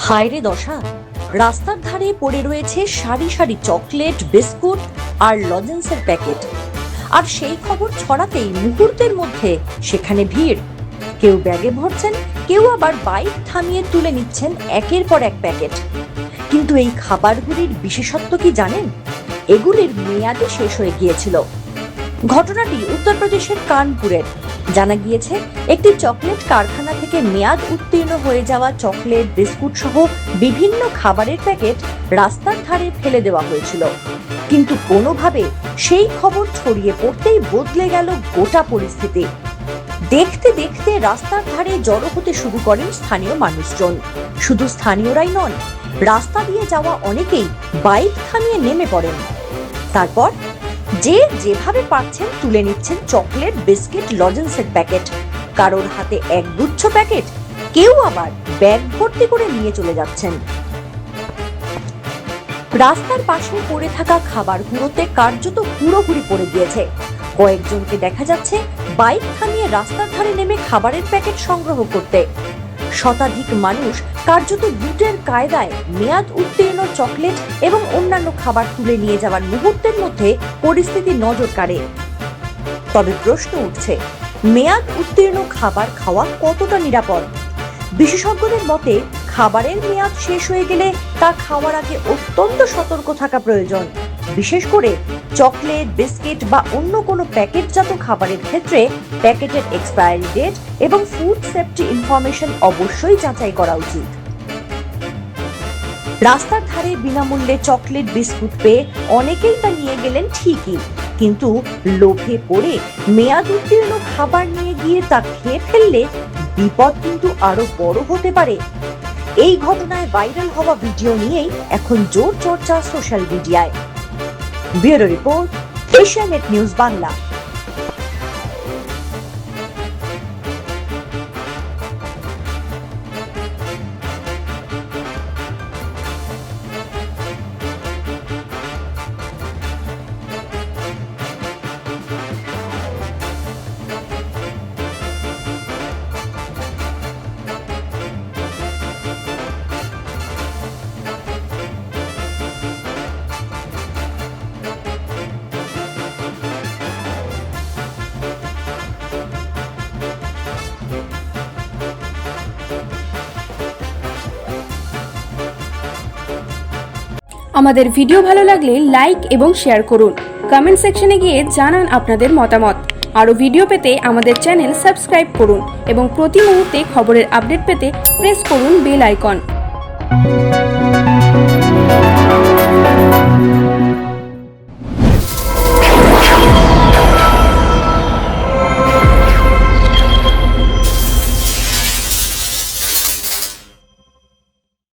হায় রে দশা, রাস্তার ধারে পড়ে রয়েছে সারি সারি চকলেট, বিস্কুট আর লজেন্সের প্যাকেট। আর সেই খবর ছড়াতেই মুহূর্তের মধ্যে সেখানে ভিড়। কেউ ব্যাগে ভরছেন, কেউ আবার বাইক থামিয়ে তুলে নিচ্ছেন একের পর এক প্যাকেট। কিন্তু এই খাবারগুলির বিশেষত্ব কি জানেন? এগুলির মেয়াদই শেষ হয়ে গিয়েছিল। ঘটনাটি উত্তরপ্রদেশের কানপুরের। জানা গিয়েছে, একটি চকলেট কারখানা থেকে মেয়াদ উত্তীর্ণ হয়ে যাওয়া চকলেট, বিস্কুট সহ বিভিন্ন খাবারের প্যাকেট রাস্তার ধারে ফেলে দেওয়া হয়েছিল। কিন্তু কোনোভাবে সেই খবর ছড়িয়ে পড়তেই বদলে গেল গোটা পরিস্থিতি। দেখতে দেখতে রাস্তার ধারে জড়ো হতে শুরু করেন স্থানীয় মানুষজন। শুধু স্থানীয়রাই নন, রাস্তা দিয়ে যাওয়া অনেকেই বাইক থামিয়ে নেমে পড়েন। তারপর যে যেভাবে পারছেন তুলে নিচ্ছেন চকলেট, বিস্কিট, লজেন্সের প্যাকেট। কারোর হাতে এক গুচ্ছ প্যাকেট, কেউ আবার ব্যাগ ভর্তি করে নিয়ে চলে যাচ্ছেন। রাস্তার পাশে পড়ে থাকা খাবারগুলোতে কার্যত হুড়োহুড়ি পড়ে গিয়েছে। কয়েকজনকে দেখা যাচ্ছে বাইক থামিয়ে রাস্তার ধারে নেমে খাবারের প্যাকেট সংগ্রহ করতে। শতাধিক মানুষ কার্যত লুটের কায়দায় মেয়াদ উত্তীর্ণ চকলেট এবং অন্যান্য খাবার তুলে নিয়ে যাওয়ার মুহূর্তের মধ্যে পরিস্থিতি নজর কাড়ে। তবে প্রশ্ন উঠছে, মেয়াদ উত্তীর্ণ খাবার খাওয়া কতটা নিরাপদ? বিশেষজ্ঞদের মতে, খাবারের মেয়াদ শেষ হয়ে গেলে তা খাওয়ার আগে অত্যন্ত সতর্ক থাকা প্রয়োজন। বিশেষ করে চকলেট, বিস্কিট বা অন্য কোনো প্যাকেটজাত খাবারের ক্ষেত্রে প্যাকেটের এক্সপায়ারি ডেট এবং ফুড সেফটি ইনফরমেশন অবশ্যই যাচাই করা উচিত। রাস্তার ধারে বিনামূল্যে চকলেট, বিস্কুট পেয়ে অনেকেই তা নিয়ে গেলেন ঠিকই, কিন্তু লোভে পড়ে মেয়াদ উত্তীর্ণ খাবার নিয়ে গিয়ে তা খেয়ে ফেললে বিপদ কিন্তু আরো বড় হতে পারে। এই ঘটনায় ভাইরাল হওয়া ভিডিও নিয়েই এখন জোর চর্চা সোশ্যাল মিডিয়ায়। Bureau report, Asianet news Bangla. আমাদের ভিডিও ভালো লাগলে লাইক এবং শেয়ার করুন। কমেন্ট সেকশনে গিয়ে জানান আপনাদের মতামত। আরও ভিডিও পেতে আমাদের চ্যানেল সাবস্ক্রাইব করুন এবং প্রতি মুহূর্তে খবরের আপডেট পেতে প্রেস করুন বেল আইকন।